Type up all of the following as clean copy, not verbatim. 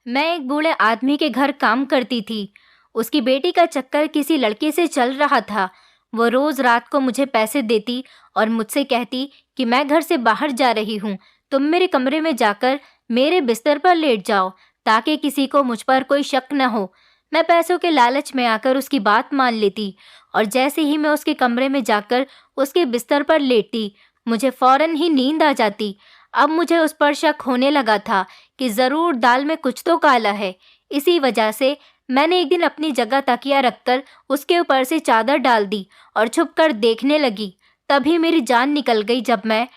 मैं एक बूढ़े आदमी के घर काम करती थी। उसकी बेटी का चक्कर किसी लड़के से चल रहा था। वो रोज रात को मुझे पैसे देती और मुझसे कहती कि मैं घर से बाहर जा रही हूँ, तुम मेरे कमरे में जाकर मेरे बिस्तर पर लेट जाओ ताकि किसी को मुझ पर कोई शक न हो। मैं पैसों के लालच में आकर उसकी बात मान लेती और जैसे ही मैं उसके कमरे में जाकर उसके बिस्तर पर लेटती, मुझे फौरन ही नींद आ जाती। अब मुझे उस पर शक होने लगा था कि ज़रूर दाल में कुछ तो काला है। इसी वजह से मैंने एक दिन अपनी जगह तकिया रखकर उसके ऊपर से चादर डाल दी और छुपकर देखने लगी। तभी मेरी जान निकल गई जब मैं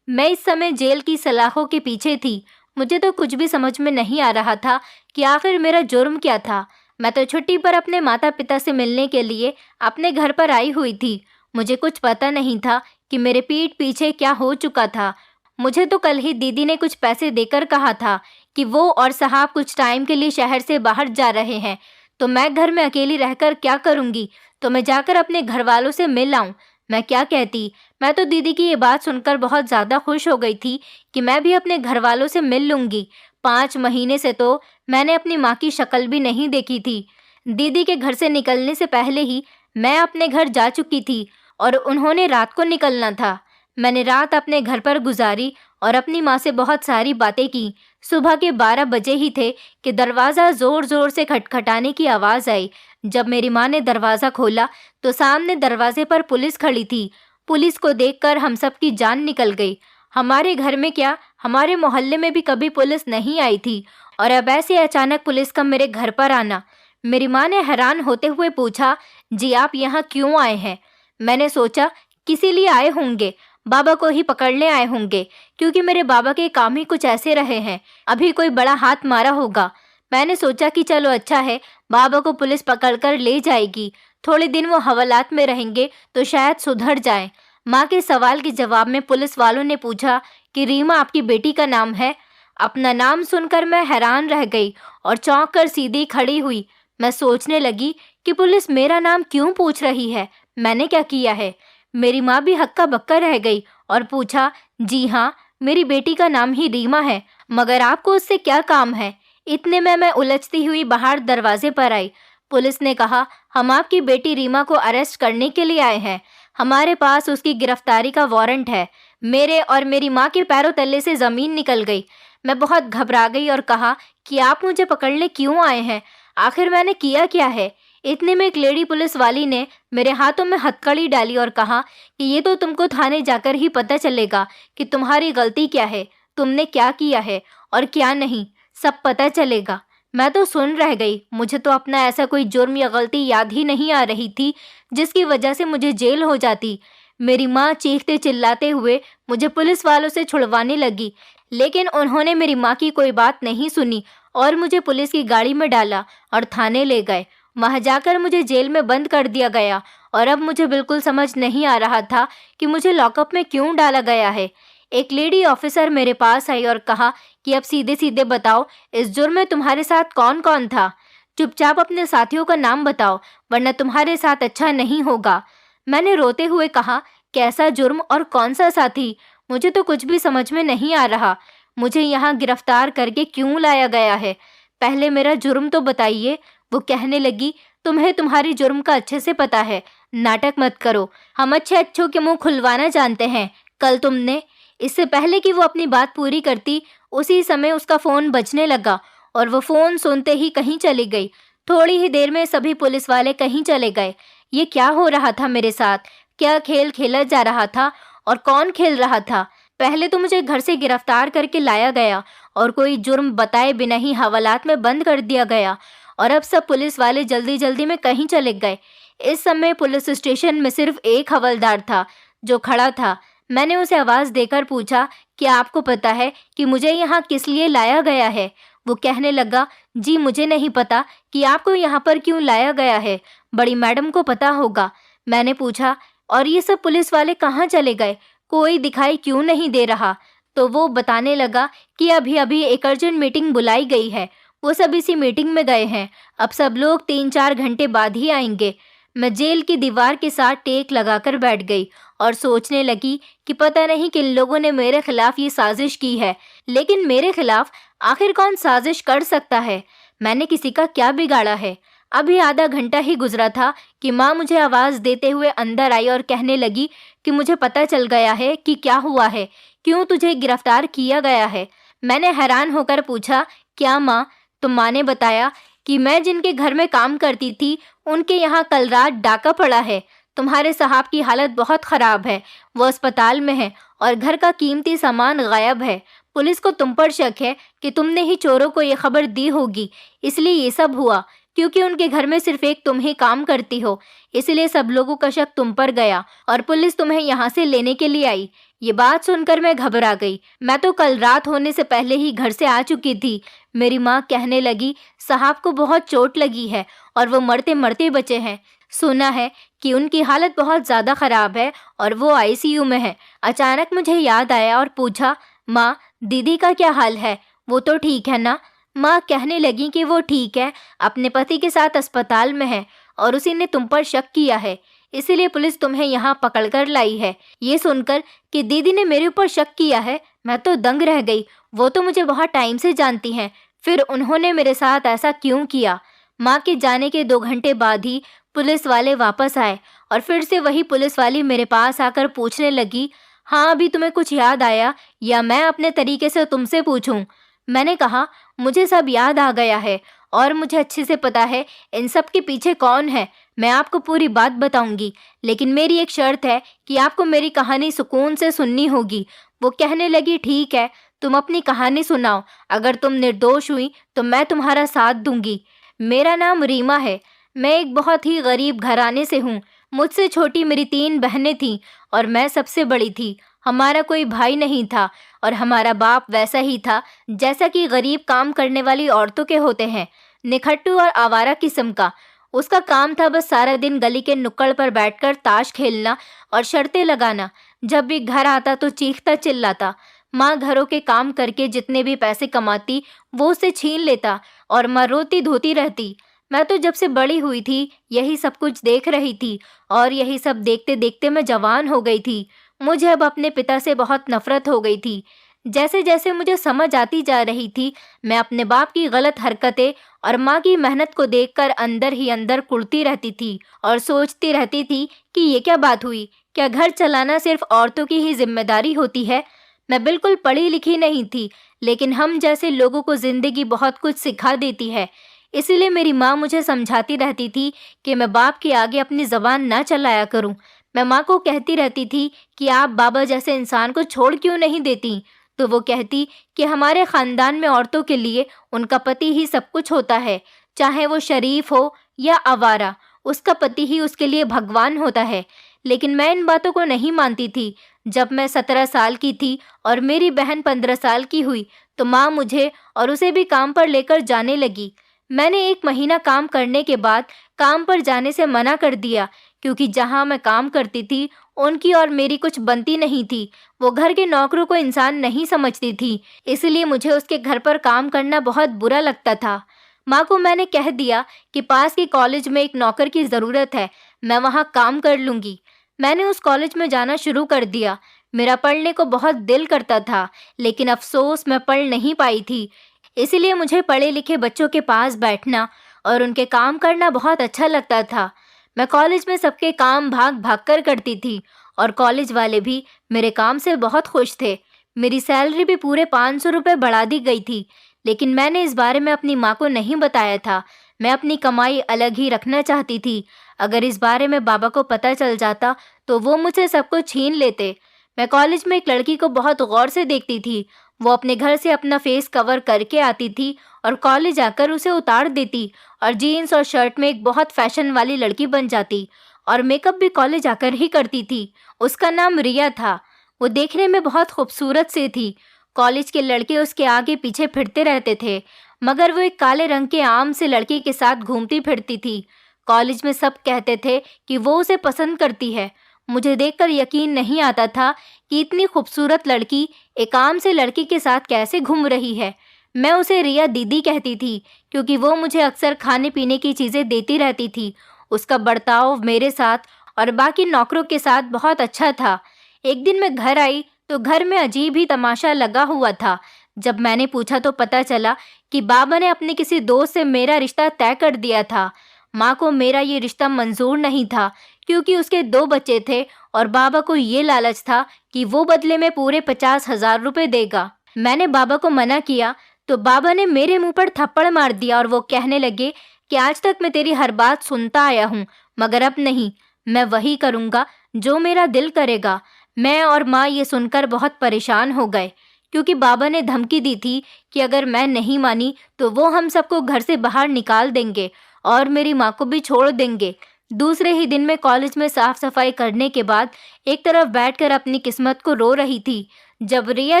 इस समय जेल की सलाखों के पीछे थी। मुझे तो कुछ भी समझ में नहीं आ रहा था कि आखिर मेरा जुर्म क्या था। मैं तो छुट्टी पर अपने माता पिता से मिलने के लिए अपने घर पर आई हुई थी। मुझे कुछ पता नहीं था कि मेरे पीठ पीछे क्या हो चुका था। मुझे तो कल ही दीदी ने कुछ पैसे देकर कहा था कि वो और साहब कुछ टाइम के लिए शहर से बाहर जा रहे हैं, तो मैं घर में अकेली रहकर क्या करूंगी। तो मैं जाकर अपने घर वालों से मिल आऊं। मैं क्या कहती। मैं तो दीदी की ये बात सुनकर बहुत ज़्यादा खुश हो गई थी कि मैं भी अपने घर वालों से मिल लूंगी। 5 महीने से तो मैंने अपनी माँ की शक्ल भी नहीं देखी थी। दीदी के घर से निकलने से पहले ही मैं अपने घर जा चुकी थी और उन्होंने रात को निकलना था। मैंने रात अपने घर पर गुजारी और अपनी माँ से बहुत सारी बातें की। सुबह के 12 बजे ही थे कि दरवाज़ा ज़ोर ज़ोर से खटखटाने की आवाज़ आई। जब मेरी माँ ने दरवाज़ा खोला तो सामने दरवाजे पर पुलिस खड़ी थी। पुलिस को देखकर हम सब की जान निकल गई। हमारे घर में क्या, हमारे मोहल्ले में भी कभी पुलिस नहीं आई थी और अब ऐसे अचानक पुलिस का मेरे घर पर आना। मेरी माँ ने हैरान होते हुए पूछा, जी आप यहाँ क्यों आए हैं? मैंने सोचा किसी लिए आए होंगे, बाबा को ही पकड़ने आए होंगे, क्योंकि मेरे बाबा के काम ही कुछ ऐसे रहे हैं। अभी कोई बड़ा हाथ मारा होगा। मैंने सोचा कि चलो अच्छा है, बाबा को पुलिस पकड़कर ले जाएगी। थोड़े दिन वो हवालात में रहेंगे तो शायद सुधर जाएं। माँ के सवाल के जवाब में पुलिस वालों ने पूछा कि रीमा आपकी बेटी का नाम है? अपना नाम सुनकर मैं हैरान रह गई और चौंक कर सीधी खड़ी हुई। मैं सोचने लगी कि पुलिस मेरा नाम क्यों पूछ रही है, मैंने क्या किया है? मेरी माँ भी हक्का बक्का रह गई और पूछा, जी हाँ, मेरी बेटी का नाम ही रीमा है, मगर आपको उससे क्या काम है? इतने में मैं उलझती हुई बाहर दरवाजे पर आई। पुलिस ने कहा, हम आपकी बेटी रीमा को अरेस्ट करने के लिए आए हैं। हमारे पास उसकी गिरफ्तारी का वारंट है। मेरे और मेरी माँ के पैरों तले से ज़मीन निकल गई। मैं बहुत घबरा गई और कहा कि आप मुझे पकड़ने क्यों आए हैं? आखिर मैंने किया क्या है? इतने में एक लेडी पुलिस वाली ने मेरे हाथों में हथकड़ी डाली और कहा कि ये तो तुमको थाने जाकर ही पता चलेगा कि तुम्हारी गलती क्या है, तुमने क्या किया है और क्या नहीं, सब पता चलेगा। मैं तो सुन रह गई। मुझे तो अपना ऐसा कोई जुर्म या गलती याद ही नहीं आ रही थी जिसकी वजह से मुझे जेल हो जाती। मेरी माँ चीखते चिल्लाते हुए मुझे पुलिस वालों से छुड़वाने लगी, लेकिन उन्होंने मेरी माँ की कोई बात नहीं सुनी और मुझे पुलिस की गाड़ी में डाला और थाने ले गए। वहाँ जाकर मुझे जेल में बंद कर दिया गया और अब मुझे बिल्कुल समझ नहीं आ रहा था कि मुझे लॉकअप में क्यों डाला गया है। एक लेडी ऑफिसर मेरे पास आई और कहा कि अब सीधे सीधे बताओ, इस जुर्म में तुम्हारे साथ कौन कौन था? चुपचाप अपने साथियों का नाम बताओ, वरना तुम्हारे साथ अच्छा नहीं होगा। मैंने रोते हुए कहा, कैसा जुर्म और कौन सा साथी? मुझे तो कुछ भी समझ में नहीं आ रहा। मुझे यहाँ गिरफ्तार करके क्यों लाया गया है? पहले मेरा जुर्म तो बताइए। वो कहने लगी, तुम्हें तुम्हारी जुर्म का अच्छे से पता है, नाटक मत करो। हम अच्छे अच्छों के मुंह खुलवाना जानते हैं। कल तुमने। इससे पहले कि वो अपनी बात पूरी करती, उसी समय उसका फ़ोन बजने लगा और वो फ़ोन सुनते ही कहीं चली गई। थोड़ी ही देर में सभी पुलिस वाले कहीं चले गए। ये क्या हो रहा था मेरे साथ? क्या खेल खेला जा रहा था और कौन खेल रहा था? पहले तो मुझे घर से गिरफ्तार करके लाया गया और कोई जुर्म बताए बिना ही हवालात में बंद कर दिया गया और अब सब पुलिस वाले जल्दी जल्दी में कहीं चले गए। इस समय पुलिस स्टेशन में सिर्फ एक हवलदार था जो खड़ा था। मैंने उसे आवाज़ देकर पूछा, क्या आपको पता है कि मुझे यहाँ किस लिए लाया गया है? वो कहने लगा, जी मुझे नहीं पता कि आपको यहाँ पर क्यों लाया गया है, बड़ी मैडम को पता होगा। मैंने पूछा, और ये सब पुलिस वाले कहाँ चले गए? कोई दिखाई क्यों नहीं दे रहा? तो वो बताने लगा कि अभी अभी एक अर्जेंट मीटिंग बुलाई गई है, वो सब इसी मीटिंग में गए हैं। अब सब लोग 3-4 घंटे बाद ही आएंगे। मैं जेल की दीवार के साथ टेक लगाकर बैठ गई और सोचने लगी कि पता नहीं किन लोगों ने मेरे खिलाफ ये साजिश की है, लेकिन मेरे खिलाफ आखिर कौन साजिश कर सकता है? मैंने किसी का क्या बिगाड़ा है? अभी आधा घंटा ही गुजरा था कि माँ मुझे आवाज़ देते हुए अंदर आई और कहने लगी कि मुझे पता चल गया है कि क्या हुआ है, क्यों तुझे गिरफ्तार किया गया है। मैंने हैरान होकर पूछा, क्या माँ? तो माँ ने बताया कि मैं जिनके घर में काम करती थी, उनके यहाँ कल रात डाका पड़ा है। तुम्हारे साहब की हालत बहुत ख़राब है, वो अस्पताल में है और घर का कीमती सामान गायब है। पुलिस को तुम पर शक है कि तुमने ही चोरों को ये खबर दी होगी, इसलिए ये सब हुआ। क्योंकि उनके घर में सिर्फ एक तुम ही काम करती हो, इसलिए सब लोगों का शक तुम पर गया और पुलिस तुम्हें यहाँ से लेने के लिए आई। ये बात सुनकर मैं घबरा गई। मैं तो कल रात होने से पहले ही घर से आ चुकी थी। मेरी माँ कहने लगी, साहब को बहुत चोट लगी है और वो मरते मरते बचे हैं। सुना है कि उनकी हालत बहुत ज़्यादा ख़राब है और वो आईसीयू में है। अचानक मुझे याद आया और पूछा, माँ, दीदी का क्या हाल है? वो तो ठीक है ना? माँ कहने लगी कि वो ठीक है, अपने पति के साथ अस्पताल में है और उसी ने तुम पर शक किया है, इसीलिए पुलिस तुम्हें यहाँ पकड़ कर लाई है। ये सुनकर कि दीदी ने मेरे ऊपर शक किया है, मैं तो दंग रह गई। वो तो मुझे बहुत टाइम से जानती हैं, फिर उन्होंने मेरे साथ ऐसा क्यों किया? माँ के जाने के 2 घंटे बाद ही पुलिस वाले वापस आए और फिर से वही पुलिस वाली मेरे पास आकर पूछने लगी, हाँ, अभी तुम्हें कुछ याद आया या मैं अपने तरीके से तुमसे पूछूं? मैंने कहा, मुझे सब याद आ गया है और मुझे अच्छे से पता है इन सब के पीछे कौन है। मैं आपको पूरी बात बताऊंगी, लेकिन मेरी एक शर्त है कि आपको मेरी कहानी सुकून से सुननी होगी। वो कहने लगी, ठीक है, तुम अपनी कहानी सुनाओ। अगर तुम निर्दोष हुई तो मैं तुम्हारा साथ दूंगी। मेरा नाम रीमा है। मैं एक बहुत ही गरीब घराने से हूँ। मुझसे छोटी मेरी 3 बहनें थीं और मैं सबसे बड़ी थी। हमारा कोई भाई नहीं था और हमारा बाप वैसा ही था जैसा कि गरीब काम करने वाली औरतों के होते हैं, निखट्टू और आवारा किस्म का। उसका काम था बस सारा दिन गली के नुक्कड़ पर बैठकर ताश खेलना और शर्तें लगाना। जब भी घर आता तो चीखता चिल्लाता। माँ घरों के काम करके जितने भी पैसे कमाती वो उसे छीन लेता और माँ रोती धोती रहती। मैं तो जब से बड़ी हुई थी यही सब कुछ देख रही थी और यही सब देखते देखते मैं जवान हो गई थी। मुझे अब अपने पिता से बहुत नफरत हो गई थी। जैसे जैसे मुझे समझ आती जा रही थी, मैं अपने बाप की गलत हरकतें और माँ की मेहनत को देखकर अंदर ही अंदर कुढ़ती रहती थी और सोचती रहती थी कि ये क्या बात हुई? क्या घर चलाना सिर्फ औरतों की ही जिम्मेदारी होती है? मैं बिल्कुल पढ़ी लिखी नहीं थी, लेकिन हम जैसे लोगों को जिंदगी बहुत कुछ सिखा देती है। इसीलिए मेरी माँ मुझे समझाती रहती थी कि मैं बाप के आगे अपनी ज़बान ना चलाया करूं। मैं माँ को कहती रहती थी कि आप बाबा जैसे इंसान को छोड़ क्यों नहीं देती? तो वो कहती कि हमारे ख़ानदान में औरतों के लिए उनका पति ही सब कुछ होता है, चाहे वो शरीफ हो या आवारा, उसका पति ही उसके लिए भगवान होता है। लेकिन मैं इन बातों को नहीं मानती थी। जब मैं 17 साल की थी और मेरी बहन 15 साल की हुई तो माँ मुझे और उसे भी काम पर लेकर जाने लगी। मैंने 1 महीना काम करने के बाद काम पर जाने से मना कर दिया, क्योंकि जहाँ मैं काम करती थी उनकी और मेरी कुछ बनती नहीं थी। वो घर के नौकरों को इंसान नहीं समझती थी, इसलिए मुझे उसके घर पर काम करना बहुत बुरा लगता था। माँ को मैंने कह दिया कि पास के कॉलेज में एक नौकर की ज़रूरत है, मैं वहाँ काम कर लूँगी। मैंने उस कॉलेज में जाना शुरू कर दिया। मेरा पढ़ने को बहुत दिल करता था, लेकिन अफसोस मैं पढ़ नहीं पाई थी। इसीलिए मुझे पढ़े लिखे बच्चों के पास बैठना और उनके काम करना बहुत अच्छा लगता था। मैं कॉलेज में सबके काम भाग भाग कर करती थी और कॉलेज वाले भी मेरे काम से बहुत खुश थे। मेरी सैलरी भी पूरे 500 रुपये बढ़ा दी गई थी, लेकिन मैंने इस बारे में अपनी माँ को नहीं बताया था। मैं अपनी कमाई अलग ही रखना चाहती थी। अगर इस बारे में बाबा को पता चल जाता तो वो मुझसे सब कुछ छीन लेते। मैं कॉलेज में एक लड़की को बहुत गौर से देखती थी। वो अपने घर से अपना फेस कवर करके आती थी और कॉलेज आकर उसे उतार देती और जीन्स और शर्ट में एक बहुत फैशन वाली लड़की बन जाती और मेकअप भी कॉलेज आकर ही करती थी। उसका नाम रिया था। वो देखने में बहुत खूबसूरत से थी। कॉलेज के लड़के उसके आगे पीछे फिरते रहते थे, मगर वो एक काले रंग के आम से लड़के के साथ घूमती फिरती थी। कॉलेज में सब कहते थे कि वो उसे पसंद करती है। मुझे देखकर यकीन नहीं आता था कि इतनी खूबसूरत लड़की एक आम से लड़के के साथ कैसे घूम रही है। मैं उसे रिया दीदी कहती थी, क्योंकि वो मुझे अक्सर खाने पीने की चीज़ें देती रहती थी। उसका बर्ताव मेरे साथ और बाकी नौकरों के साथ बहुत अच्छा था। एक दिन मैं घर आई तो घर में अजीब ही तमाशा लगा हुआ था। जब मैंने पूछा तो पता चला कि बाबा ने अपने किसी दोस्त से मेरा रिश्ता तय कर दिया था। माँ को मेरा ये रिश्ता मंजूर नहीं था, क्योंकि उसके 2 बच्चे थे और बाबा को ये लालच था कि वो बदले में पूरे 50,000 रुपए देगा। मैंने बाबा को मना किया तो बाबा ने मेरे मुंह पर थप्पड़ मार दिया और वो कहने लगे कि आज तक मैं तेरी हर बात सुनता आया हूँ, मगर अब नहीं, मैं वही करूँगा जो मेरा दिल करेगा। मैं और माँ ये सुनकर बहुत परेशान हो गए, क्योंकि बाबा ने धमकी दी थी कि अगर मैं नहीं मानी तो वो हम सबको घर से बाहर निकाल देंगे और मेरी माँ को भी छोड़ देंगे। दूसरे ही दिन मैं कॉलेज में साफ सफाई करने के बाद एक तरफ बैठकर अपनी किस्मत को रो रही थी, जब रिया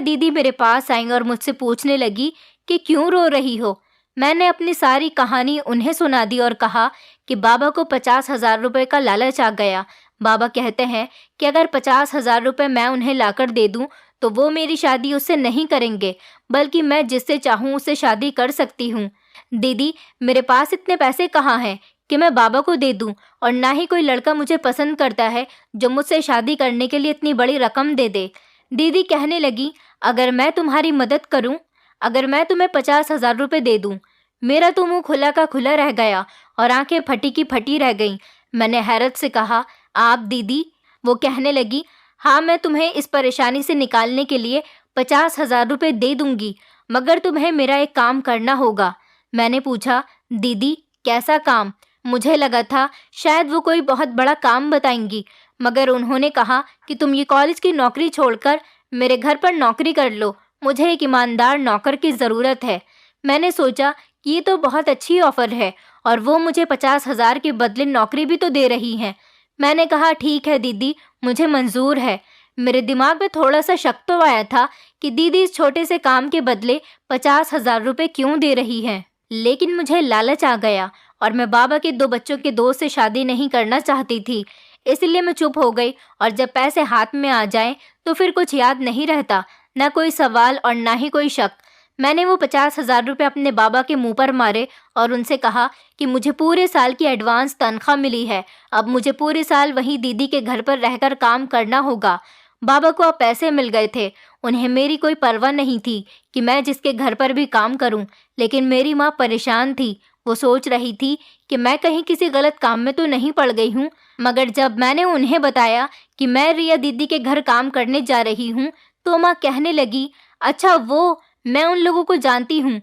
दीदी मेरे पास आई और मुझसे पूछने लगी कि क्यों रो रही हो। मैंने अपनी सारी कहानी उन्हें सुना दी और कहा कि बाबा को 50,000 रुपए का लालच आ गया। बाबा कहते हैं कि अगर 50,000 रुपए मैं उन्हें लाकर दे दूं तो वो मेरी शादी उससे नहीं करेंगे, बल्कि मैं जिससे चाहूँ उससे शादी कर सकती हूँ। दीदी, मेरे पास इतने पैसे कहाँ हैं कि मैं बाबा को दे दूं, और ना ही कोई लड़का मुझे पसंद करता है जो मुझसे शादी करने के लिए इतनी बड़ी रकम दे दे। दीदी कहने लगी, अगर मैं तुम्हारी मदद करूं, अगर मैं तुम्हें 50,000 रुपए दे दूं। मेरा तो मुंह खुला का खुला रह गया और आंखें फटी की फटी रह गईं। मैंने हैरत से कहा, आप दीदी? वो कहने लगी, हाँ, मैं तुम्हें इस परेशानी से निकालने के लिए 50,000 रुपए दे दूंगी, मगर तुम्हें मेरा एक काम करना होगा। मैंने पूछा, दीदी कैसा काम? मुझे लगा था शायद वो कोई बहुत बड़ा काम बताएंगी, मगर उन्होंने कहा कि तुम ये कॉलेज की नौकरी छोड़कर मेरे घर पर नौकरी कर लो, मुझे एक ईमानदार नौकर की ज़रूरत है। मैंने सोचा कि ये तो बहुत अच्छी ऑफ़र है और वो मुझे 50,000 के बदले नौकरी भी तो दे रही हैं। मैंने कहा, ठीक है दीदी, मुझे मंजूर है। मेरे दिमाग में थोड़ा सा शक तो आया था कि दीदी इस छोटे से काम के बदले 50,000 रुपए क्यों दे रही हैं, लेकिन मुझे लालच आ गया और मैं बाबा के 2 बच्चों के दोस्त से शादी नहीं करना चाहती थी। इसलिए मैं चुप हो गई, और जब पैसे हाथ में आ जाएं तो फिर कुछ याद नहीं रहता, ना कोई सवाल और ना ही कोई शक। मैंने वो 50,000 रुपये अपने बाबा के मुंह पर मारे और उनसे कहा कि मुझे पूरे साल की एडवांस तनख्वाह मिली है, अब मुझे पूरे साल वहीं दीदी के घर पर रहकर काम करना होगा। बाबा को अब पैसे मिल गए थे, उन्हें मेरी कोई परवाह नहीं थी कि मैं जिसके घर पर भी काम करूं, लेकिन मेरी माँ परेशान थी। वो सोच रही थी कि मैं कहीं किसी गलत काम में तो नहीं पड़ गई हूँ। मगर जब मैंने उन्हें बताया कि मैं रिया दीदी के घर काम करने जा रही हूँ, तो माँ कहने लगी, अच्छा वो, मैं उन लोगों को जानती हूँ।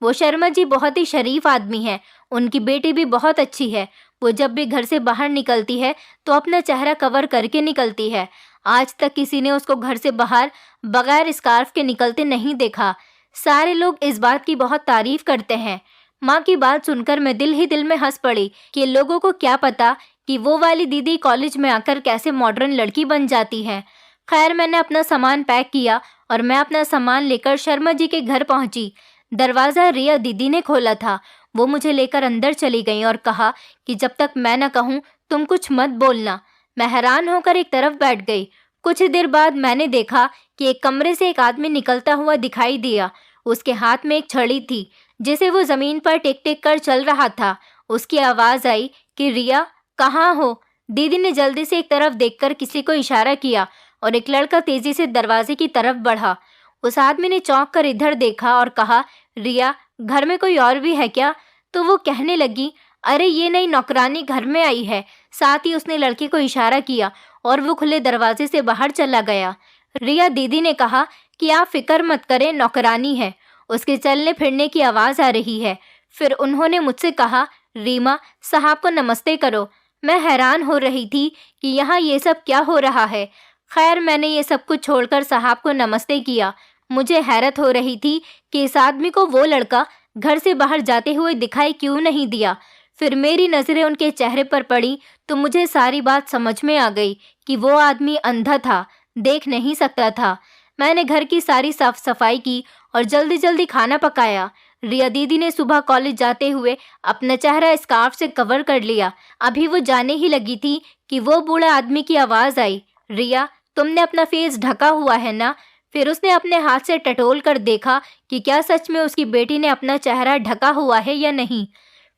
वो शर्मा जी बहुत ही शरीफ आदमी है, उनकी बेटी भी बहुत अच्छी है। वो जब भी घर से बाहर निकलती है तो अपना चेहरा कवर करके निकलती है। आज तक किसी ने उसको घर से बाहर बगैर स्कार्फ के निकलते नहीं देखा। सारे लोग इस बात की बहुत तारीफ करते हैं। माँ की बात सुनकर मैं दिल ही दिल में हंस पड़ी कि लोगों को क्या पता कि वो वाली दीदी कॉलेज में आकर कैसे मॉडर्न लड़की बन जाती है। खैर, मैंने अपना सामान पैक किया और मैं अपना सामान लेकर शर्मा जी के घर पहुंची। दरवाज़ा रिया दीदी ने खोला था। वो मुझे लेकर अंदर चली गई और कहा कि जब तक मैं न कहूँ तुम कुछ मत बोलना। मैं हैरान होकर एक तरफ बैठ गई। कुछ देर बाद मैंने देखा कि एक कमरे से एक आदमी निकलता हुआ दिखाई दिया। उसके हाथ में एक छड़ी थी जिसे वो ज़मीन पर टेक टेक कर चल रहा था। उसकी आवाज़ आई कि रिया, कहाँ हो? दीदी ने जल्दी से एक तरफ देखकर किसी को इशारा किया और एक लड़का तेजी से दरवाजे की तरफ बढ़ा। उस आदमी ने चौंक कर इधर देखा और कहा, रिया, घर में कोई और भी है क्या? तो वो कहने लगी, अरे ये नई नौकरानी घर में आई है। साथ ही उसने लड़के को इशारा किया और वो खुले दरवाजे से बाहर चला गया। रिया दीदी ने कहा कि आप फिक्र मत करें, नौकरानी है, उसके चलने फिरने की आवाज़ आ रही है। फिर उन्होंने मुझसे कहा, रीमा, साहब को नमस्ते करो। मैं हैरान हो रही थी कि यहाँ ये सब क्या हो रहा है। खैर, मैंने ये सब कुछ छोड़कर साहब को नमस्ते किया। मुझे हैरत हो रही थी कि इस आदमी को वो लड़का घर से बाहर जाते हुए दिखाई क्यों नहीं दिया। फिर मेरी नज़रें उनके चेहरे पर पड़ी तो मुझे सारी बात समझ में आ गई कि वो आदमी अंधा था, देख नहीं सकता था। मैंने घर की सारी साफ सफाई की और जल्दी जल्दी खाना पकाया। रिया दीदी ने सुबह कॉलेज जाते हुए अपना चेहरा स्कार्फ से कवर कर लिया। अभी वो जाने ही लगी थी कि वो बूढ़ा आदमी की आवाज़ आई, रिया, तुमने अपना फेस ढका हुआ है ना? फिर उसने अपने हाथ से टटोल कर देखा कि क्या सच में उसकी बेटी ने अपना चेहरा ढका हुआ है या नहीं।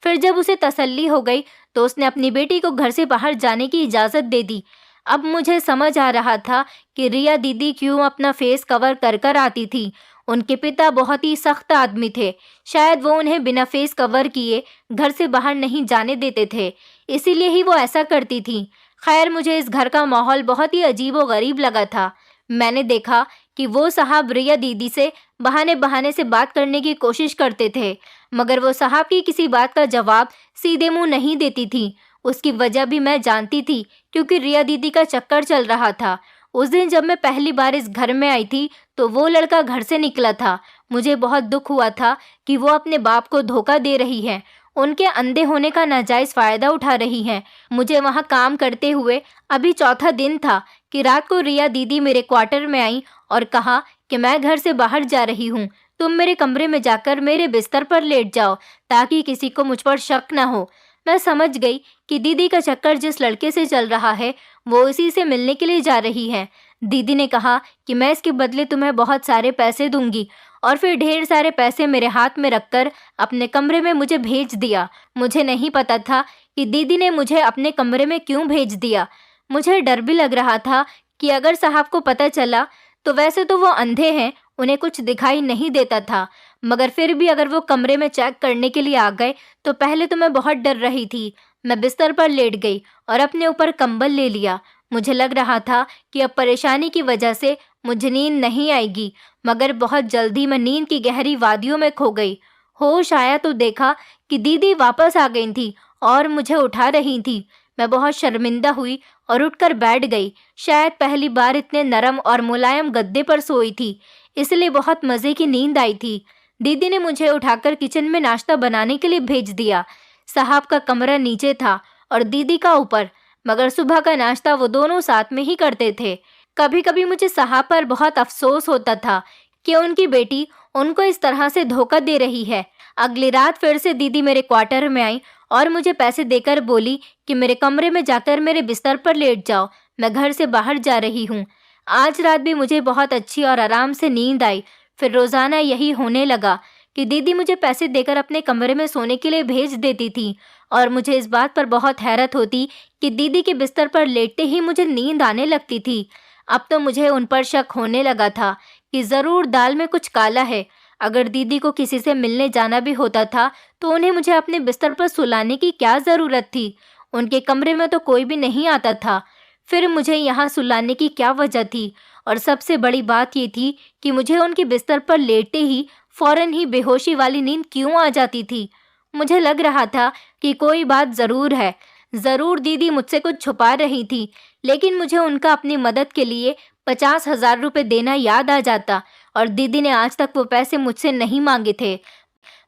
फिर जब उसे तसल्ली हो गई तो उसने अपनी बेटी को घर से बाहर जाने की इजाज़त दे दी। अब मुझे समझ आ रहा था कि रिया दीदी क्यों अपना फेस कवर कर कर आती थी। उनके पिता बहुत ही सख्त आदमी थे। शायद वो उन्हें बिना फेस कवर किए घर से बाहर नहीं जाने देते थे, इसीलिए ही वो ऐसा करती थी। खैर, मुझे इस घर का माहौल बहुत ही अजीब व गरीब लगा था। मैंने देखा कि वो साहब रिया दीदी से बहाने बहाने से बात करने की कोशिश करते थे, मगर वो साहब की किसी बात का जवाब सीधे मुंह नहीं देती थी। उसकी वजह भी मैं जानती थी, क्योंकि रिया दीदी का चक्कर चल रहा था। उस दिन जब मैं पहली बार इस घर में आई थी तो वो लड़का घर से निकला था। मुझे बहुत दुख हुआ था कि वो अपने बाप को धोखा दे रही है, उनके अंधे होने का नाजायज फायदा उठा रही है। मुझे वहाँ काम करते हुए अभी चौथा दिन था कि रात को रिया दीदी मेरे क्वार्टर में आई और कहा कि मैं घर से बाहर जा रही हूँ, तुम मेरे कमरे में जाकर मेरे बिस्तर पर लेट जाओ ताकि किसी को मुझ पर शक न हो। मैं समझ गई कि दीदी का चक्कर जिस लड़के से चल रहा है वो इसी से मिलने के लिए जा रही है। दीदी ने कहा कि मैं इसके बदले तुम्हें बहुत सारे पैसे दूंगी, और फिर ढेर सारे पैसे मेरे हाथ में रखकर अपने कमरे में मुझे भेज दिया। मुझे नहीं पता था कि दीदी ने मुझे अपने कमरे में क्यों भेज दिया। मुझे डर भी लग रहा था कि अगर साहब को पता चला तो वैसे तो वो अंधे हैं, उन्हें कुछ दिखाई नहीं देता था, मगर फिर भी अगर वो कमरे में चेक करने के लिए आ गए तो पहले तो मैं बहुत डर रही थी। मैं बिस्तर पर लेट गई और अपने ऊपर कंबल ले लिया। मुझे लग रहा था कि अब परेशानी की वजह से मुझे नींद नहीं आएगी, मगर बहुत जल्दी मैं नींद की गहरी वादियों में खो गई। होश आया तो देखा कि दीदी वापस आ गई थी और मुझे उठा रही थी। मैं बहुत शर्मिंदा हुई और उठकर बैठ गई। शायद पहली बार इतने नरम और मुलायम गद्दे पर सोई थी, इसलिए बहुत मज़े की नींद आई थी। दीदी ने मुझे उठाकर किचन में नाश्ता बनाने के लिए भेज दिया। साहब का कमरा नीचे था और दीदी का ऊपर, मगर सुबह का नाश्ता वो दोनों साथ में ही करते थे। कभी कभी मुझे साहब पर बहुत अफसोस होता था कि उनकी बेटी उनको इस तरह से धोखा दे रही है। अगली रात फिर से दीदी मेरे क्वार्टर में आई और मुझे पैसे देकर बोली कि मेरे कमरे में जाकर मेरे बिस्तर पर लेट जाओ, मैं घर से बाहर जा रही हूँ। आज रात भी मुझे बहुत अच्छी और आराम से नींद आई। फिर रोज़ाना यही होने लगा कि दीदी मुझे पैसे देकर अपने कमरे में सोने के लिए भेज देती थी, और मुझे इस बात पर बहुत हैरत होती कि दीदी के बिस्तर पर लेटते ही मुझे नींद आने लगती थी। अब तो मुझे उन पर शक होने लगा था कि ज़रूर दाल में कुछ काला है। अगर दीदी को किसी से मिलने जाना भी होता था तो उन्हें मुझे अपने बिस्तर पर सुलाने की क्या ज़रूरत थी? उनके कमरे में तो कोई भी नहीं आता था, फिर मुझे यहाँ सुलाने की क्या वजह थी? और सबसे बड़ी बात ये थी कि मुझे उनके बिस्तर पर लेटते ही फौरन ही बेहोशी वाली नींद क्यों आ जाती थी? मुझे लग रहा था कि कोई बात ज़रूर है, ज़रूर दीदी मुझसे कुछ छुपा रही थी, लेकिन मुझे उनका अपनी मदद के लिए 50,000 रुपये देना याद आ जाता, और दीदी ने आज तक वो पैसे मुझसे नहीं मांगे थे,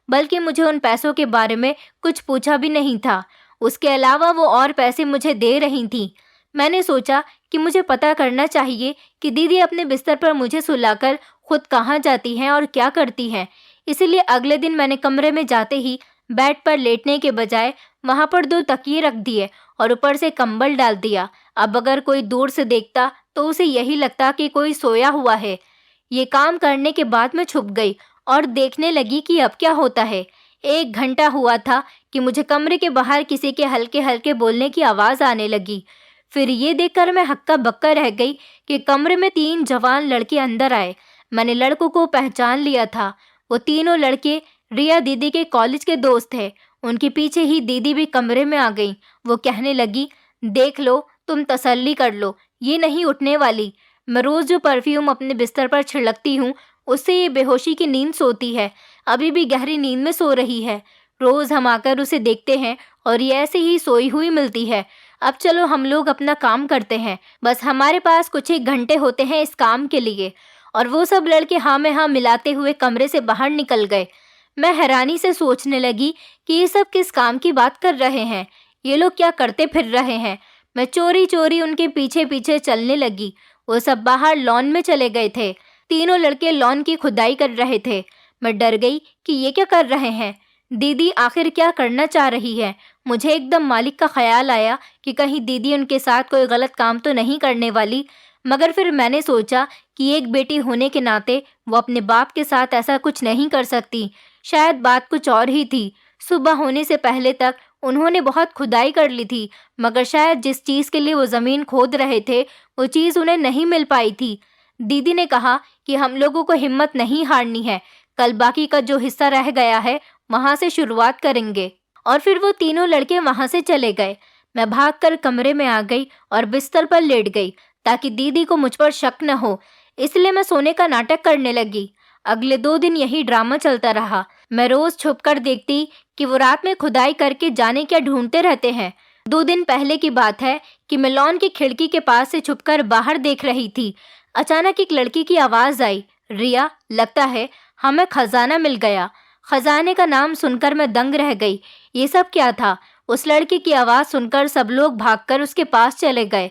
बल्कि मुझे उन पैसों के बारे में कुछ पूछा भी नहीं था। उसके अलावा वो और पैसे मुझे दे रही थी। मैंने सोचा कि मुझे पता करना चाहिए कि दीदी अपने बिस्तर पर मुझे सुलाकर खुद कहाँ जाती हैं और क्या करती हैं। इसीलिए अगले दिन मैंने कमरे में जाते ही बेड पर लेटने के बजाय वहाँ पर 2 तकिए रख दिए और ऊपर से कंबल डाल दिया। अब अगर कोई दूर से देखता तो उसे यही लगता कि कोई सोया हुआ है। ये काम करने के बाद मैं छुप गई और देखने लगी कि अब क्या होता है। 1 घंटा हुआ था कि मुझे कमरे के बाहर किसी के हल्के हल्के बोलने की आवाज़ आने लगी। फिर ये देखकर मैं हक्का बक्का रह गई कि कमरे में 3 जवान लड़के अंदर आए। मैंने लड़कों को पहचान लिया था। वो तीनों लड़के रिया दीदी के कॉलेज के दोस्त थे। उनके पीछे ही दीदी भी कमरे में आ गई। वो कहने लगी, देख लो, तुम तसल्ली कर लो, ये नहीं उठने वाली। मैं रोज़ जो परफ्यूम अपने बिस्तर पर छिड़कती हूँ उससे ये बेहोशी की नींद सोती है, अभी भी गहरी नींद में सो रही है। रोज़ हम आकर उसे देखते हैं और ये ऐसे ही सोई हुई मिलती है। अब चलो हम लोग अपना काम करते हैं, बस हमारे पास कुछ 1 घंटे होते हैं इस काम के लिए। और वो सब लड़के हाँ में हाँ मिलाते हुए कमरे से बाहर निकल गए। मैं हैरानी से सोचने लगी कि ये सब किस काम की बात कर रहे हैं, ये लोग क्या करते फिर रहे हैं। मैं चोरी चोरी उनके पीछे पीछे चलने लगी। वो सब बाहर लॉन में चले गए थे। तीनों लड़के लॉन की खुदाई कर रहे थे। मैं डर गई कि ये क्या कर रहे हैं, दीदी आखिर क्या करना चाह रही है। मुझे एकदम मालिक का ख्याल आया कि कहीं दीदी उनके साथ कोई गलत काम तो नहीं करने वाली, मगर फिर मैंने सोचा कि एक बेटी होने के नाते वो अपने बाप के साथ ऐसा कुछ नहीं कर सकती। शायद बात कुछ और ही थी। सुबह होने से पहले तक उन्होंने बहुत खुदाई कर ली थी, मगर शायद जिस चीज़ के लिए वो ज़मीन खोद रहे थे वो चीज़ उन्हें नहीं मिल पाई थी। दीदी ने कहा कि हम लोगों को हिम्मत नहीं हारनी है, कल बाकी का जो हिस्सा रह गया है वहां से शुरुआत करेंगे। और फिर वो तीनों लड़के वहां से चले गए। मैं भागकर कमरे में आ गई और बिस्तर पर लेट गई ताकि दीदी को मुझ पर शक न हो, इसलिए मैं सोने का नाटक करने लगी। अगले 2 दिन यही ड्रामा चलता रहा। मैं रोज छुपकर देखती कि वो रात में खुदाई करके जाने क्या ढूंढते रहते हैं। 2 दिन पहले की बात है कि मैं लॉन की खिड़की के पास से छुपकर बाहर देख रही थी। अचानक एक लड़की की आवाज आई, रिया, लगता है हमें खजाना मिल गया। खजाने का नाम सुनकर मैं दंग रह गई। ये सब क्या था? उस लड़की की आवाज सुनकर सब लोग भागकर उसके पास चले गए।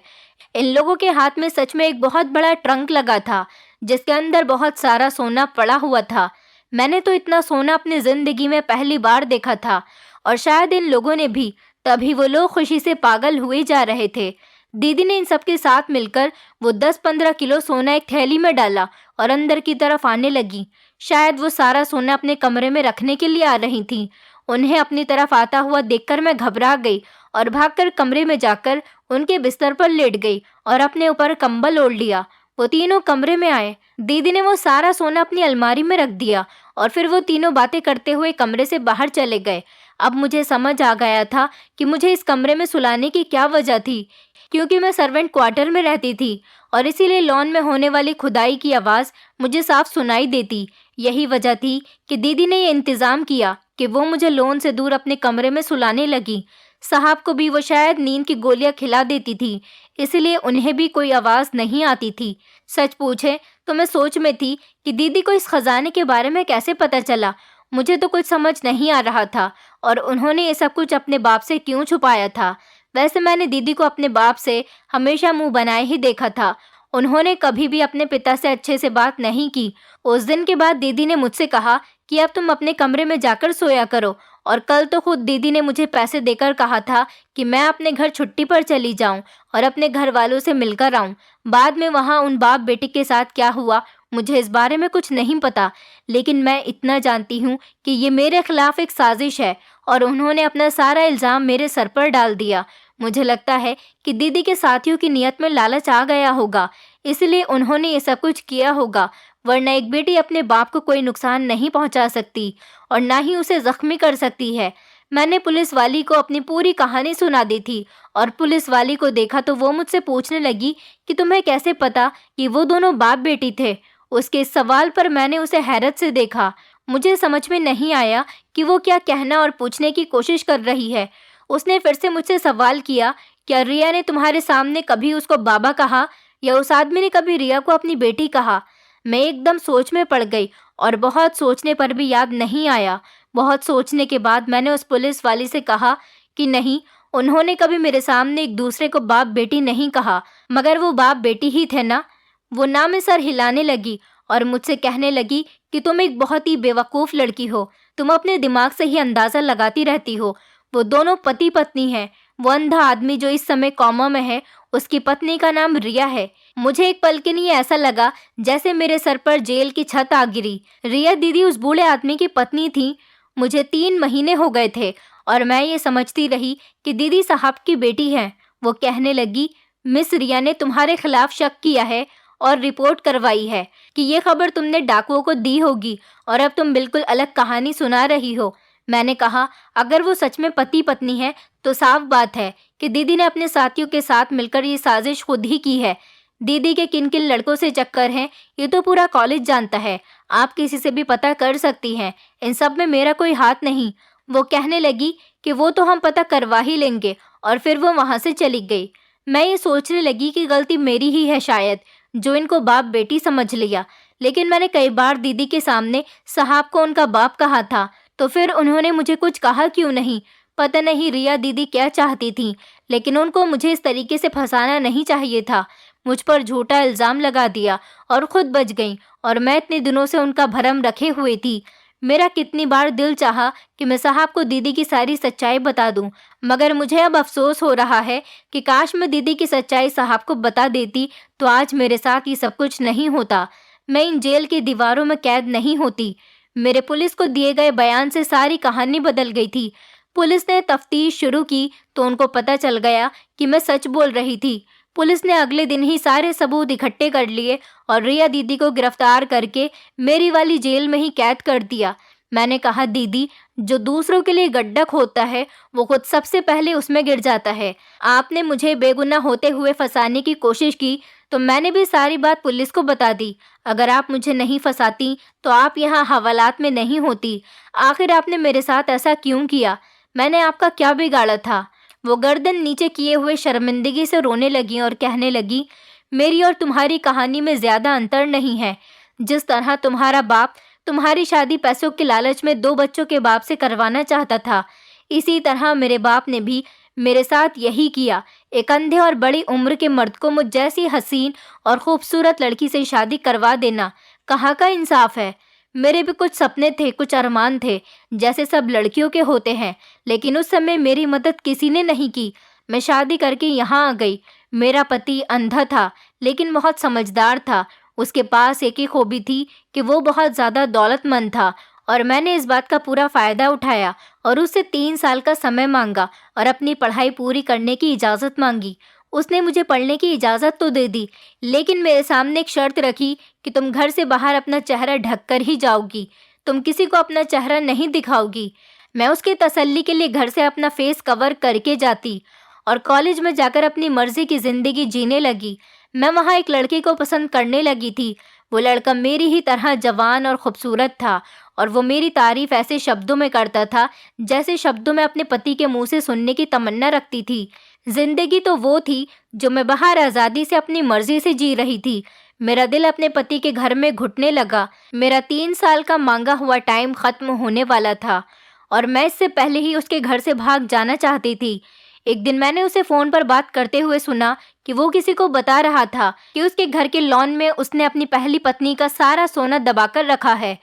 इन लोगों के हाथ में सच में एक बहुत बड़ा ट्रंक लगा था जिसके अंदर बहुत सारा सोना पड़ा हुआ था। मैंने तो इतना सोना अपनी जिंदगी में पहली बार देखा था और शायद इन लोगों ने भी, तभी वो लोग खुशी से पागल हुए जा रहे थे। दीदी ने इन सबके साथ मिलकर वो 10-15 किलो सोना एक थैली में डाला और अंदर की तरफ आने लगी। शायद वो सारा सोना अपने कमरे में रखने के लिए आ रही थी। उन्हें अपनी तरफ आता हुआ देखकर मैं घबरा गई और भागकर कमरे में जाकर उनके बिस्तर पर लेट गई और अपने ऊपर कंबल ओढ़ लिया। वो तीनों कमरे में आए। दीदी ने वो सारा सोना अपनी अलमारी में रख दिया और फिर वो तीनों बातें करते हुए कमरे से बाहर चले गए। अब मुझे समझ आ गया था कि मुझे इस कमरे में सुलाने की क्या वजह थी, क्योंकि मैं सर्वेंट क्वार्टर में रहती थी और इसीलिए लॉन में होने वाली खुदाई की आवाज़ मुझे साफ सुनाई देती। यही वजह थी कि दीदी ने ये इंतज़ाम किया कि वो मुझे लॉन से दूर अपने कमरे में सुलाने लगी। साहब को भी वो शायद नींद की गोलियां खिला देती थी, इसलिए उन्हें भी कोई आवाज़ नहीं आती थी। सच पूछे तो मैं सोच में थी कि दीदी को इस खजाने के बारे में कैसे पता चला। मुझे तो कुछ समझ नहीं आ रहा था और उन्होंने ये सब कुछ अपने बाप से क्यों छुपाया था। वैसे मैंने दीदी को अपने बाप से हमेशा मुंह बनाए ही देखा था। उन्होंने कभी भी अपने पिता से अच्छे से बात नहीं की। उस दिन के बाद दीदी ने मुझसे कहा कि अब तुम अपने कमरे में जाकर सोया करो, और कल तो खुद दीदी ने मुझे पैसे देकर कहा था कि मैं अपने घर छुट्टी पर चली जाऊं और अपने घर वालों से मिलकर आऊं। बाद में वहां उन बाप बेटी के साथ क्या हुआ मुझे इस बारे में कुछ नहीं पता, लेकिन मैं इतना जानती हूँ कि ये मेरे खिलाफ एक साजिश है और उन्होंने अपना सारा इल्ज़ाम मेरे सर पर डाल दिया। मुझे लगता है कि दीदी के साथियों की नीयत में लालच आ गया होगा, इसलिए उन्होंने ये सब कुछ किया होगा, वरना एक बेटी अपने बाप को कोई नुकसान नहीं पहुंचा सकती और ना ही उसे जख्मी कर सकती है। मैंने पुलिस वाली को अपनी पूरी कहानी सुना दी थी और पुलिस वाली को देखा तो वो मुझसे पूछने लगी कि तुम्हें कैसे पता कि वो दोनों बाप बेटी थे। उसके इस सवाल पर मैंने उसे हैरत से देखा। मुझे समझ में नहीं आया कि वो क्या कहना और पूछने की कोशिश कर रही है। उसने फिर से मुझसे सवाल किया, क्या रिया ने तुम्हारे सामने कभी उसको बाबा कहा या उस आदमी ने कभी रिया को अपनी बेटी कहा? मैं एकदम सोच में पड़ गई और बहुत सोचने पर भी याद नहीं आया। बहुत सोचने के बाद मैंने उस पुलिस वाली से कहा कि नहीं, उन्होंने कभी मेरे सामने एक दूसरे को बाप बेटी नहीं कहा, मगर वो बाप बेटी ही थे ना। वो ना में सर हिलाने लगी और मुझसे कहने लगी कि तुम एक बहुत ही बेवकूफ़ लड़की हो, तुम अपने दिमाग से ही अंदाज़ा लगाती रहती हो। वो दोनों पति पत्नी हैं। वो अंधा आदमी जो इस समय कोमा में है, उसकी पत्नी का नाम रिया है। मुझे एक पल के लिए ऐसा लगा जैसे मेरे सर पर जेल की छत आ गिरी। रिया दीदी उस बूढ़े आदमी की पत्नी थी। मुझे 3 महीने हो गए थे और मैं ये समझती रही कि दीदी साहब की बेटी है। वो कहने लगी, मिस रिया ने तुम्हारे खिलाफ शक किया है और रिपोर्ट करवाई है कि ये खबर तुमने डाकुओं को दी होगी और अब तुम बिल्कुल अलग कहानी सुना रही हो। मैंने कहा, अगर वो सच में पति पत्नी है तो साफ बात है कि दीदी ने अपने साथियों के साथ मिलकर ये साजिश खुद ही की है। दीदी के किन किन लड़कों से चक्कर हैं ये तो पूरा कॉलेज जानता है। आप किसी से भी पता कर सकती हैं, इन सब में मेरा कोई हाथ नहीं। वो कहने लगी कि वो तो हम पता करवा ही लेंगे और फिर वो वहाँ से चली गई। मैं ये सोचने लगी कि गलती मेरी ही है शायद, जो इनको बाप बेटी समझ लिया। लेकिन मैंने कई बार दीदी के सामने साहब को उनका बाप कहा था, तो फिर उन्होंने मुझे कुछ कहा क्यों नहीं? पता नहीं रिया दीदी क्या चाहती थी, लेकिन उनको मुझे इस तरीके से फंसाना नहीं चाहिए था। मुझ पर झूठा इल्ज़ाम लगा दिया और खुद बच गई, और मैं इतने दिनों से उनका भरम रखे हुए थी। मेरा कितनी बार दिल चाहा कि मैं साहब को दीदी की सारी सच्चाई बता दूं, मगर मुझे अब अफसोस हो रहा है कि काश मैं दीदी की सच्चाई साहब को बता देती तो आज मेरे साथ ये सब कुछ नहीं होता। मैं इन जेल की दीवारों में कैद नहीं होती। मेरे पुलिस को दिए गए बयान से सारी कहानी बदल गई थी। पुलिस ने तफ्तीश शुरू की तो उनको पता चल गया कि मैं सच बोल रही थी। पुलिस ने अगले दिन ही सारे सबूत इकट्ठे कर लिए और रिया दीदी को गिरफ्तार करके मेरी वाली जेल में ही कैद कर दिया। मैंने कहा, दीदी, जो दूसरों के लिए गड्ढा खोदता है वो खुद सबसे पहले उसमें गिर जाता है। आपने मुझे बेगुनाह होते हुए फंसाने की कोशिश की तो मैंने भी सारी बात पुलिस को बता दी। अगर आप मुझे नहीं फंसाती तो आप यहाँ हवालात में नहीं होती। आखिर आपने मेरे साथ ऐसा क्यों किया? मैंने आपका क्या बिगाड़ा था? वो गर्दन नीचे किए हुए शर्मिंदगी से रोने लगी और कहने लगी, मेरी और तुम्हारी कहानी में ज्यादा अंतर नहीं है। जिस तरह तुम्हारा बाप तुम्हारी शादी पैसों के लालच में 2 बच्चों के बाप से करवाना चाहता था, इसी तरह मेरे बाप ने भी मेरे साथ यही किया। एक अंधे और बड़ी उम्र के मर्द को मुझ जैसी हसीन और खूबसूरत लड़की से शादी करवा देना कहाँ का इंसाफ है? मेरे भी कुछ सपने थे, कुछ अरमान थे, जैसे सब लड़कियों के होते हैं, लेकिन उस समय मेरी मदद किसी ने नहीं की। मैं शादी करके यहाँ आ गई। मेरा पति अंधा था लेकिन बहुत समझदार था। उसके पास एक ही खूबी थी कि वो बहुत ज़्यादा दौलतमंद था और मैंने इस बात का पूरा फ़ायदा उठाया और उससे 3 साल का समय मांगा और अपनी पढ़ाई पूरी करने की इजाज़त मांगी। उसने मुझे पढ़ने की इजाज़त तो दे दी, लेकिन मेरे सामने एक शर्त रखी कि तुम घर से बाहर अपना चेहरा ढककर ही जाओगी, तुम किसी को अपना चेहरा नहीं दिखाओगी। मैं उसकी तसल्ली के लिए घर से अपना फेस कवर करके जाती और कॉलेज में जाकर अपनी मर्जी की ज़िंदगी जीने लगी। मैं वहाँ एक लड़के को पसंद करने लगी थी। वो लड़का मेरी ही तरह जवान और खूबसूरत था और वो मेरी तारीफ ऐसे शब्दों में करता था जैसे शब्दों में अपने पति के मुंह से सुनने की तमन्ना रखती थी। जिंदगी तो वो थी जो मैं बाहर आज़ादी से अपनी मर्जी से जी रही थी। मेरा दिल अपने पति के घर में घुटने लगा। मेरा 3 साल का मांगा हुआ टाइम खत्म होने वाला था और मैं इससे पहले ही उसके घर से भाग जाना चाहती थी। एक दिन मैंने उसे फ़ोन पर बात करते हुए सुना कि वो किसी को बता रहा था कि उसके घर के लॉन में उसने अपनी पहली पत्नी का सारा सोना दबाकर रखा है।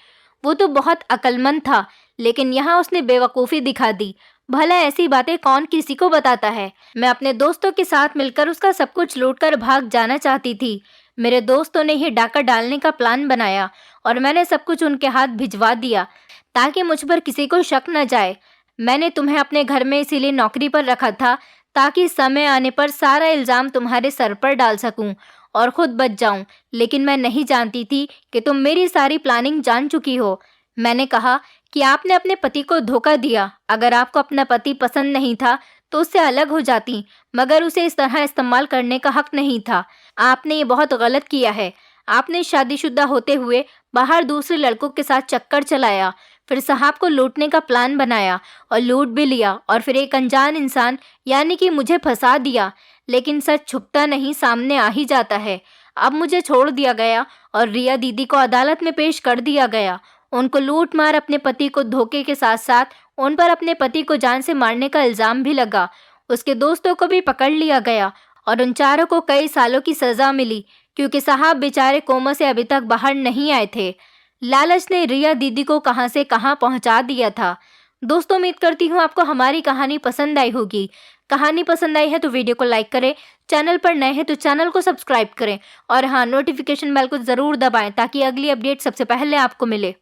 वो तो बहुत अक्लमंद था, लेकिन यहाँ उसने बेवकूफ़ी दिखा दी। भला ऐसी बातें कौन किसी को बताता है? मैं अपने दोस्तों के साथ मिलकर उसका सब कुछ लूटकर भाग जाना चाहती थी। मेरे दोस्तों ने ही डाका डालने का प्लान बनाया और मैंने सब कुछ उनके हाथ भिजवा दिया ताकि मुझ पर किसी को शक न जाए। मैंने तुम्हें अपने घर में इसीलिए नौकरी पर रखा था ताकि समय आने पर सारा इल्ज़ाम तुम्हारे सर पर डाल सकूं और खुद बच जाऊं, लेकिन मैं नहीं जानती थी कि तुम मेरी सारी प्लानिंग जान चुकी हो। मैंने कहा कि आपने अपने पति को धोखा दिया। अगर आपको अपना पति पसंद नहीं था तो उससे अलग हो जाती, मगर उसे इस तरह इस्तेमाल करने का हक नहीं था। आपने ये बहुत गलत किया है। आपने शादीशुदा होते हुए बाहर दूसरे लड़कों के साथ चक्कर चलाया, फिर साहब को लूटने का प्लान बनाया और लूट भी लिया और फिर एक अनजान इंसान यानी कि मुझे फंसा दिया। लेकिन सच छुपता नहीं, सामने आ ही जाता है। अब मुझे छोड़ दिया गया और रिया दीदी को अदालत में पेश कर दिया गया। उनको लूट मार अपने पति को धोखे के साथ साथ उन पर अपने पति को जान से मारने का इल्ज़ाम भी लगा। उसके दोस्तों को भी पकड़ लिया गया और उन चारों को कई सालों की सज़ा मिली क्योंकि साहब बेचारे कोमा से अभी तक बाहर नहीं आए थे। लालच ने रिया दीदी को कहां से कहां पहुंचा दिया था। दोस्तों, उम्मीद करती हूँ आपको हमारी कहानी पसंद आई होगी। कहानी पसंद आई है तो वीडियो को लाइक करें, चैनल पर नए हैं तो चैनल को सब्सक्राइब करें और हाँ, नोटिफिकेशन बेल को ज़रूर दबाएं ताकि अगली अपडेट सबसे पहले आपको मिले।